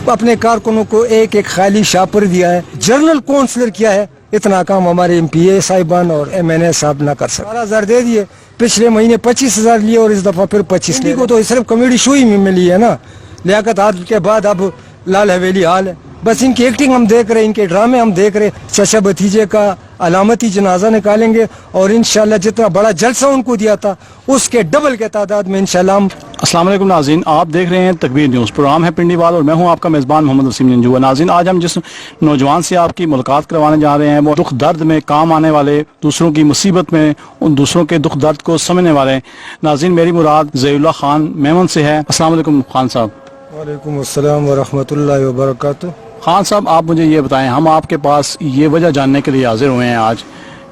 अपने कारकुनों को एक एक खाली शापर दिया है, जनरल काउंसलर किया है, इतना काम हमारे MPA साहिबान और MNA साहब ना कर सकते। 12,000 दे दिए, पिछले महीने 25,000 लिए और इस दफा फिर 25 को तो सिर्फ कॉमेडी शो ही में मिली है ना। लियाकत आदल के बाद अब लाल हवेली हाल है, बस इनकी एक्टिंग हम देख रहे हैं, इनके ड्रामे हम देख रहे हैं। चचा भतीजे का अलामती जनाजा निकालेंगे और इंशाल्लाह जितना बड़ा जलसा उनको दिया था उसके डबल के तादाद में इंशाल्लाह। अस्सलाम वालेकुम नाज़रीन, आप देख रहे हैं तकबीर न्यूज़, प्रोग्राम है पिंडीवाल और मैं हूं आपका मेज़बान मोहम्मद वसीम जंजू। नाज़रीन, आज हम जिस नौजवान से आपकी मुलाकात करवाने जा रहे हैं वो दुख दर्द में काम आने वाले, दूसरों की मुसीबत में उन दूसरों के दुख दर्द को समझने वाले। नाज़रीन, मेरी मुराद ज़हीउल्लाह खान मेमन से है। अस्सलाम वालेकुम खान साहब। वालेकुम अस्सलाम व रहमतुल्लाहि व बरकातुहू। खान साहब, आप मुझे ये बताएं, हम आपके पास ये वजह जानने के लिए हाजिर हुए हैं आज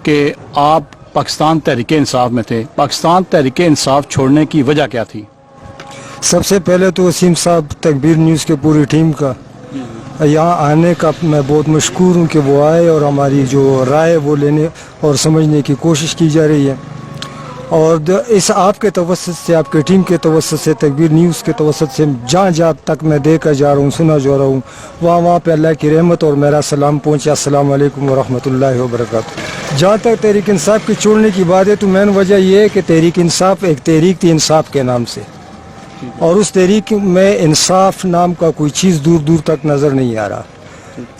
कि आप पाकिस्तान तहरीक-ए-इंसाफ में थे। पाकिस्तान तहरीक-ए-इंसाफ छोड़ने की वजह क्या थी? सबसे पहले तो वसीम साहब, तकबीर न्यूज़ की पूरी टीम का यहाँ आने का मैं बहुत मशकूर हूँ कि वो आए और हमारी जो राय वो लेने और समझने की कोशिश की जा रही है। और इस आपके तवस्सुत से, आपके टीम के तवस्सुत से, तकबीर न्यूज़ के तवस्सुत से जहाँ जहाँ तक मैं देखकर जा रहा हूँ, सुना जा रहा हूँ, वहाँ पे अल्लाह की रहमत और मेरा सलाम पहुँचे। अस्सलाम वालेकुम व रहमतुल्लाहि व बरकातुहू। जहाँ तक तहरीक इंसाफ की छोड़ने की बात है तो मेन वजह यह है कि तहरीक इंसाफ एक तहरीक थी इंसाफ के नाम से, और उस तहरीक में इंसाफ नाम का कोई चीज़ दूर दूर तक नज़र नहीं आ रहा।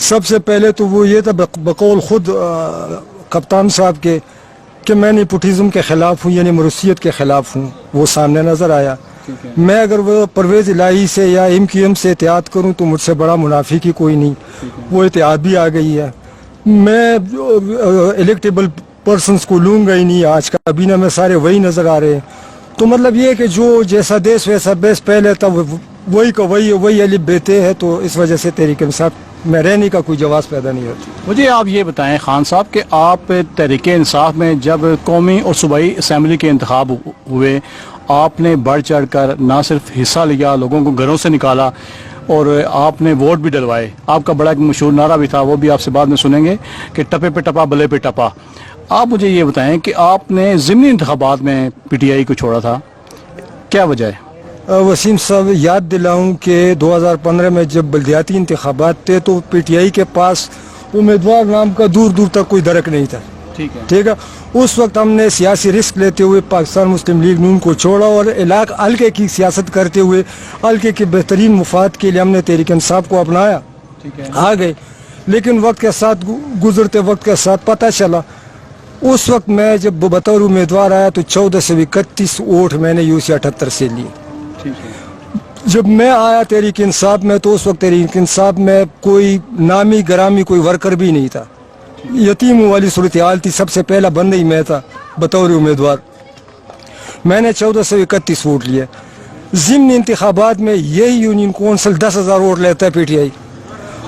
सबसे पहले तो वो ये था बकौल खुद कप्तान साहब के कि मैं नेपोटिज्म के ख़िलाफ़ हूँ, यानी मरूसियत के ख़िलाफ़ हूँ, वो सामने नज़र आया। मैं अगर वो परवेज़ इलाही से या MQM से एहतियात करूँ तो मुझसे बड़ा मुनाफिक ही कोई नहीं, वो एहतियात भी आ गई है। मैं इलेक्टेबल पर्सनस को लूँगा ही नहीं, आज का काबीना में सारे वही नज़र आ रहे हैं। तो मतलब ये कि जो जैसा देश वैसा बेस पहले था वही का वही अली बेते है, तो इस वजह से तहरीक इंसाफ में रहने का कोई जवाब पैदा नहीं होती। मुझे आप ये बताएं खान साहब कि आप तहरीक इंसाफ में जब कौमी और सूबाई असम्बली के इंतखाब हुए, आपने बढ़ चढ़ कर ना सिर्फ हिस्सा लिया, लोगों को घरों से निकाला और आपने वोट भी डलवाए। आपका बड़ा एक मशहूर नारा भी था, वो भी आपसे बाद में सुनेंगे कि टपे पे टपा बले पे टपा। आप मुझे ये बताएं कि आपने ज़िमनी इंतखाबात में PTI को छोड़ा था, क्या वजह है? वसीम साहब, याद दिलाऊं कि 2015 में जब बल्दियाती इंतखाबात थे तो PTI के पास उम्मीदवार नाम का दूर दूर तक कोई दरक नहीं था। ठीक है। उस वक्त हमने सियासी रिस्क लेते हुए पाकिस्तान मुस्लिम लीग नून को छोड़ा और हल्के की सियासत करते हुए हल्के के बेहतरीन मुफाद के लिए हमने तहरीक इंसाफ को अपनाया, आ गए। लेकिन वक्त के साथ, गुजरते वक्त के साथ पता चला, उस वक्त मैं जब बतौर उम्मीदवार आया तो 14 से 31 वोट मैंने UC 78 से लिए। जब मैं आया तहरीक इंसाफ में तो उस वक्त तहरीक इंसाफ में कोई नामी गरामी कोई वर्कर भी नहीं था, यतीम वाली सूरत हाल थी। सबसे पहला बंदा ही मैं था बतौर उम्मीदवार। मैंने 14 से 31 वोट लिए। ज़िमनी इंतखाबात में यही यूनियन कौंसिल 10,000 वोट लेता है PTI,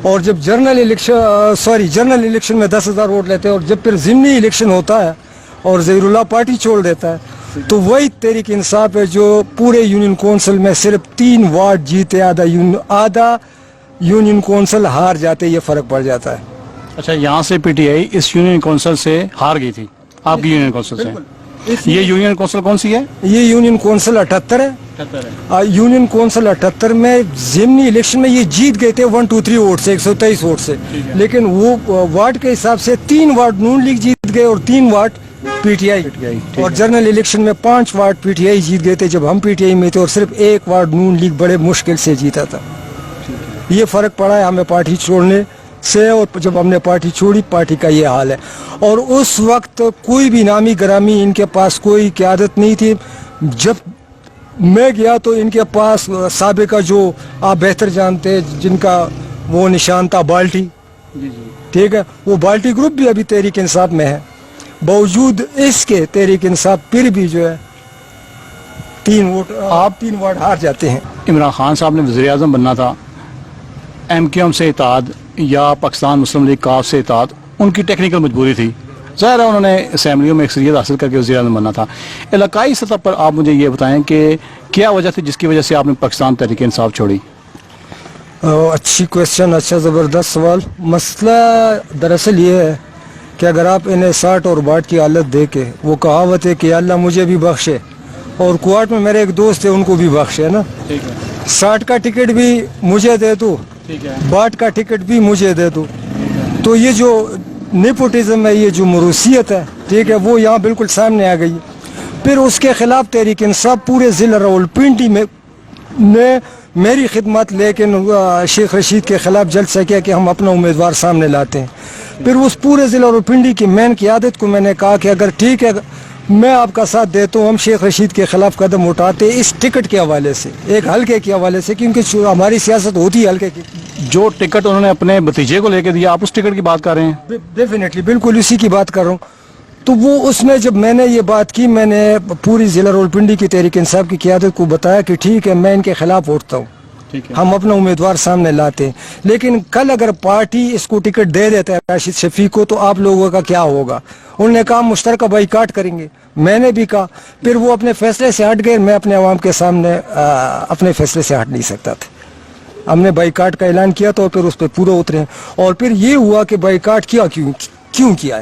और जब जनरल इलेक्शन में 10,000 वोट लेते हैं, और जब फिर ज़िमनी इलेक्शन होता है और ज़हीरुल्लाह पार्टी छोड़ देता है तो वही तहरीक इंसाफ है जो पूरे यूनियन कौंसिल में सिर्फ 3 वार्ड जीते, आधा यूनियन कौंसिल हार जाते, ये फ़र्क पड़ जाता है। अच्छा, यहाँ से PTI इस यूनियन कौंसिल से हार गई थी, आपकी यूनियन कौंसिल से। ये यूनियन कौंसिल कौन सी है? ये यूनियन कौंसिल 78 है। यूनियन कौंसिल 78 में ज़िमनी इलेक्शन में ये जीत गए थे 123 वोट से, 123 वोट से। लेकिन वो वार्ड के हिसाब से 3 वार्ड नून लीग जीत गए और 3 वार्ड PTI। और जनरल इलेक्शन में 5 वार्ड PTI जीत गए थे जब हम PTI में थे, और सिर्फ 1 वार्ड नून लीग बड़े मुश्किल से जीता था। ये फ़र्क पड़ा है हमें पार्टी छोड़ने से, और जब हमने पार्टी छोड़ी पार्टी का ये हाल है। और उस वक्त कोई भी नामी गरामी इनके पास कोई क़यादत नहीं थी। जब मैं गया तो इनके पास साबिका, जो आप बेहतर जानते हैं, जिनका वो निशान था बाल्टी, ठीक है, वो बाल्टी ग्रुप भी अभी तहरीक इंसाफ में है। बावजूद इसके तहरीक इंसाफ फिर भी जो है 3 वार्ड हार जाते हैं। इमरान खान साहब ने वज़ीर आज़म बनना था, MQM से इताद या पाकिस्तान मुस्लिम लीग काफ से इताद उनकी टेक्निकल मजबूरी थी। ज़ाहिर है उन्होंने असम्बलियों में अक्सरियत हासिल करके वज़ीर आज़म बनना था। इलाकाई सतह पर आप मुझे ये बताएं कि क्या वजह थी जिसकी वजह से आपने पाकिस्तान तहरीक इंसाफ छोड़ी? अच्छी क्वेश्चन, अच्छा ज़बरदस्त सवाल। मसला दरअसल ये है कि अगर आप इन्हें 60 और 62 की हालत देखे, वो कहावत है कि अल्लाह मुझे भी बख्शे, और कुआट में मेरे एक दोस्त है उनको भी बख्शे, ना। 60 का टिकट भी मुझे दे दो ٹھیک ہے बाट का टिकट भी मुझे दे दो। तो ये जो नेपोटिज्म है, ये जो मरूसियत है, ठीक है, वो यहाँ बिल्कुल सामने आ गई है। फिर उसके खिलाफ तहरीक इंसाफ पूरे ज़िला रावलपिंडी में ने मेरी खिदमत लेकिन शेख रशीद के खिलाफ जलसा किया कि हम अपना उम्मीदवार सामने लाते हैं। फिर उस पूरे ज़िला रावलपिंडी की मेन क़यादत को मैंने कहा कि अगर ठीक है मैं आपका साथ देता हूँ, हम शेख रशीद के खिलाफ कदम उठाते इस टिकट के हवाले से, एक हल्के के हवाले से, क्योंकि हमारी सियासत होती है हल्के की। जो टिकट उन्होंने अपने भतीजे को लेके दिया, आप उस टिकट की बात कर रहे हैं? डेफिनेटली, बिल्कुल उसी की बात कर रहा हूँ। तो वो उसमें जब मैंने ये बात की, मैंने पूरी ज़िला रावलपिंडी की तहरीक इंसाफ की क़यादत को बताया कि ठीक है मैं इनके खिलाफ उठता हूँ, ठीक है, हम अपना उम्मीदवार सामने लाते हैं। लेकिन कल अगर पार्टी इसको टिकट दे देता है राशिद शफीक को, तो आप लोगों का क्या होगा? उन्होंने कहा मुश्तरका बाइकाट करेंगे, मैंने भी कहा। फिर वो अपने फैसले से हट गए, मैं अपने अवाम के सामने अपने फैसले से हट नहीं सकता था। हमने बाइकाट का ऐलान किया तो फिर उस पर पूरा उतरे। और फिर ये हुआ कि बाइकाट क्यों किया है? क्यों किया?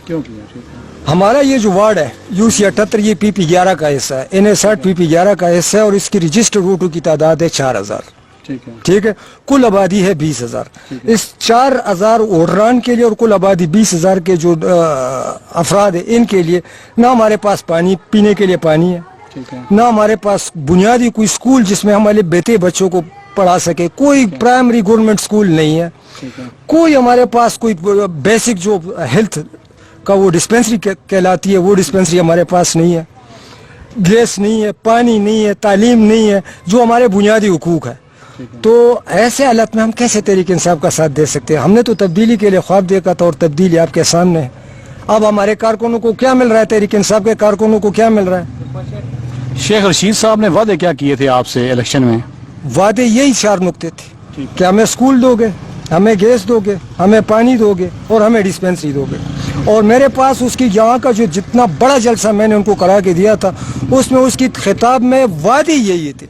ठीक है। हमारा ये जो वार्ड है यूसी 78, ये PP 11 का हिस्सा है, NA 60 PP 11 का हिस्सा है, और इसकी रजिस्टर्ड वोटों की तादाद है 4000। ठीक है, ठीक है, कुल आबादी है 20,000। इस 4000 वोटरान के लिए और कुल आबादी 20,000 के जो अफराद है, इनके लिए ना हमारे पास पानी पीने के लिए पानी है, ठीक है, ना हमारे पास बुनियादी कोई स्कूल जिसमें हमारे बेटे बच्चों को पढ़ा सके, कोई प्राइमरी गवर्नमेंट स्कूल नहीं है, ठीक है, कोई हमारे पास कोई बेसिक जो हेल्थ का वो डिस्पेंसरी कहलाती है, वो डिस्पेंसरी हमारे पास नहीं है, गैस नहीं है, पानी नहीं है, तालीम नहीं है, जो हमारे बुनियादी हुकूक है। तो ऐसे हालत में हम कैसे तहरीक इंसाफ का साथ दे सकते हैं? हमने तो तब्दीली के लिए ख्वाब देखा था और तब्दीली आपके सामने है। अब हमारे कारकुनों को क्या मिल रहा है? तहरीक इंसाफ के कारकुनों को क्या मिल रहा है? शेख रशीद साहब ने वादे क्या किए थे आपसे इलेक्शन में? वादे यही 4 नुक्ते थे कि हमें स्कूल दोगे, हमें गैस दोगे, हमें पानी दोगे और हमें डिस्पेंसरी दोगे। और मेरे पास उसकी यहाँ का जो जितना बड़ा जलसा मैंने उनको करा के दिया था, उसमें उसकी खिताब में वादे यही थे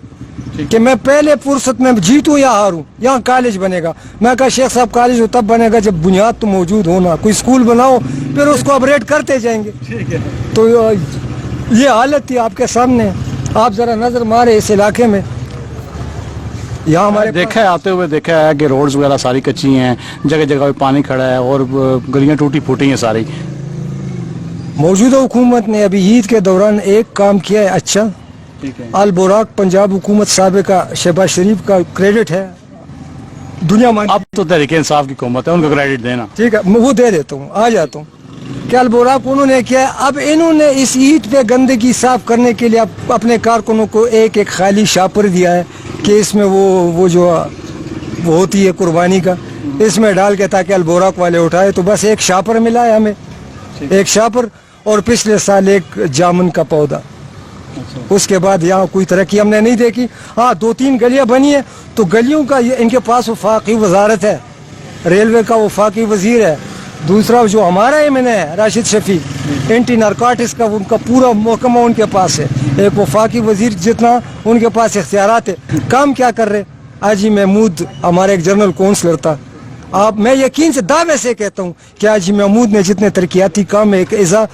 कि मैं पहले फुर्सत में जीतूं या हारूं, यहाँ कॉलेज बनेगा। मैं कहा शेख साहब कॉलेज तब बनेगा जब बुनियाद तो मौजूद होना, कोई स्कूल बनाओ, फिर उसको अपग्रेड करते जाएंगे। तो ये हालत थी आपके सामने, आप जरा नजर मारे इस इलाके में। यहाँ हमारे देखा है, आते हुए देखा है कि रोड्स वगैरह सारी कच्ची हैं, जगह जगह पे पानी खड़ा है और गलियां टूटी फूटी हैं सारी। मौजूदा हुकूमत ने अभी ईद के दौरान एक काम किया है अच्छा, ठीक है, अल बुराक पंजाब हुकूमत साबिका शहबाज शरीफ का क्रेडिट है दुनिया में। अब तो तहरीक इंसाफ की हुकूमत है, उनको क्रेडिट देना। ठीक है, मैं वो दे देता हूँ, आ जाता हूँ। क्या अल बुराक उन्होंने किया? अब इन्होंने इस ईद पे गंदगी साफ करने के लिए अपने कारकुनों को एक खाली शापर दिया है कि इसमें वो जो वो होती है कुर्बानी का, इसमें डाल के ताकि अल बुराक वाले उठाए। तो बस एक शापर मिला है हमें, एक शापर, और पिछले साल एक जामुन का पौधा। उसके बाद यहाँ कोई तरक्की हमने नहीं देखी। हाँ, 2-3 गलियां बनी है, तो गलियों का इनके पास वफाकी वजारत है, रेलवे का वफाकी वजीर है, दूसरा जो हमारा एमएनए है राशिद शफीक, एंटी नारकोटिक्स का उनका पूरा महकमा उनके पास है, एक वफाकी वजीर जितना उनके पास इख्तियारात है। काम क्या कर रहे? हाजी महमूद हमारे एक जनरल काउंसलर था, मैं यकीन से दावे से कहता हूँ कि हाजी महमूद ने जितने तरक्याती काम एक एजा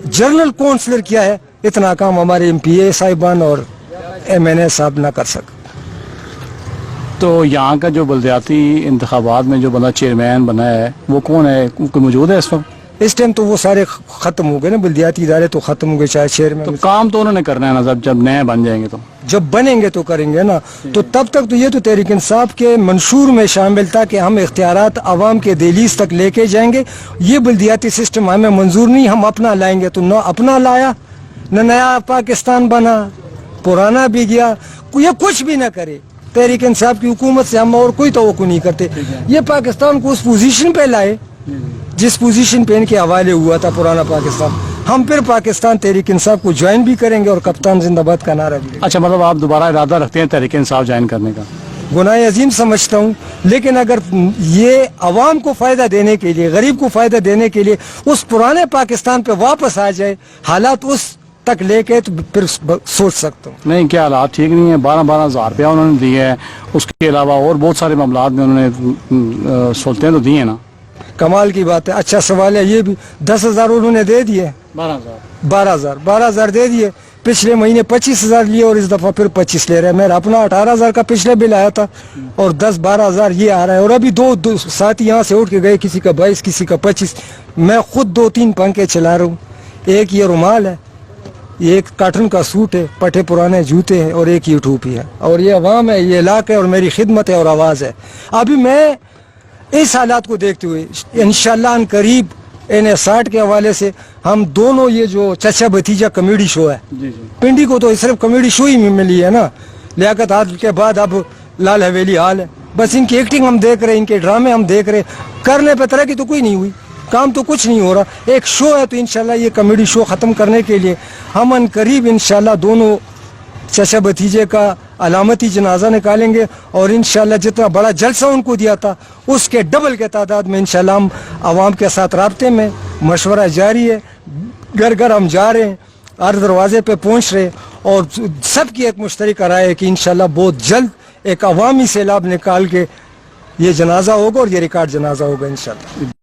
जनरल काउंसलर किया है, इतना काम हमारे MPA साहिबान और MNA साहब ना कर सके। तो यहाँ का जो बल्दियाती इंतखाबात में जो बंदा चेयरमैन बना है वो कौन है? कोई मौजूद है इस वक्त? इस टाइम तो वो सारे खत्म हो गए ना, बल्दियाती इदारे तो खत्म हो गए, चाहे चेयरमैन। तो काम तो उन्होंने करना है ना, जब नए बन जाएंगे तो जब बनेंगे तो करेंगे ना। तो तब तक तो ये तो तहरीक इंसाफ के मंशूर में शामिल था कि हम इख्तियारात आवाम के दहलीज तक लेके जाएंगे। ये बल्दियाती सिस्टम हमें मंजूर नहीं, हम अपना लाएंगे। तो न अपना लाया, न नया पाकिस्तान बना, पुराना भी गया। ये कुछ भी ना करे, तहरीक इंसाफ की हुकूमत से हम और कोई तवक्कुह नहीं करते। ये पाकिस्तान को उस पोजीशन पे लाए जिस पोजीशन पे इनके हवाले हुआ था पुराना पाकिस्तान। हम फिर पाकिस्तान तहरीक इंसाफ को ज्वाइन भी करेंगे और कप्तान जिंदाबाद का नारा भी। अच्छा, मतलब आप दोबारा इरादा रखते हैं तहरीक इंसाफ ज्वाइन करने का? गुनाह अजीम समझता हूँ, लेकिन अगर ये अवाम को फायदा देने के लिए, गरीब को फायदा देने के लिए उस पुराने पाकिस्तान पे वापस आ जाए, हालात उस तक लेके, तो फिर सोच सकता हूँ। नहीं, क्या हालात ठीक नहीं है? 12-12 हज़ार रुपया उन्होंने दिए है, उसके अलावा और बहुत सारे मामलात में उन्होंने सहूलतें तो दी है ना। कमाल की बात है। अच्छा सवाल है ये भी, 10,000 उन्होंने दे दिए, 12,000 12,000 दे दिए, पिछले महीने 25,000 लिए और इस दफ़ा फिर 25 ले रहे हैं। मेरा अपना 18,000 का पिछले बिल आया था और 10-12,000 ये आ रहा है। और अभी दो साथी यहाँ से उठ के गए, किसी का 22, किसी का 25। मैं खुद 2-3 पंखे चला रहा हूँ। एक ये रुमाल है, एक कॉटन का सूट है, पटे पुराने जूते हैं और एक ये टोपी है। और ये अवाम है, ये इलाका है और मेरी खिदमत है और आवाज़ है। अभी मैं इस हालात को देखते हुए इंशाअल्लाह करीब NA60 के हवाले से हम दोनों, ये जो चचा भतीजा कॉमेडी शो है, पिंडी को तो सिर्फ कॉमेडी शो ही मिली है ना, लियाकत आदल के बाद अब लाल हवेली हाल है। बस इनकी एक्टिंग हम देख रहे हैं, इनके ड्रामे हम देख रहे हैं। करने पे तरह की तो कोई नहीं हुई, काम तो कुछ नहीं हो रहा। एक शो है तो इंशाल्लाह ये कॉमेडी शो ख़त्म करने के लिए हम अन करीब इंशाल्लाह दोनों चचा भतीजे का अलामती जनाजा निकालेंगे और इंशाल्लाह जितना बड़ा जलसा उनको दिया था उसके डबल के तादाद में इंशाल्लाह हम आवाम के साथ राब्ते में, मशवरा जारी है। घर घर हम जा रहे हैं, हर दरवाजे पे पहुंच रहे हैं और सबकी एक मुश्तरका राय है कि इंशाल्लाह बहुत जल्द एक अवामी सैलाब निकाल के ये जनाजा होगा और ये रिकॉर्ड जनाजा होगा इंशाल्लाह।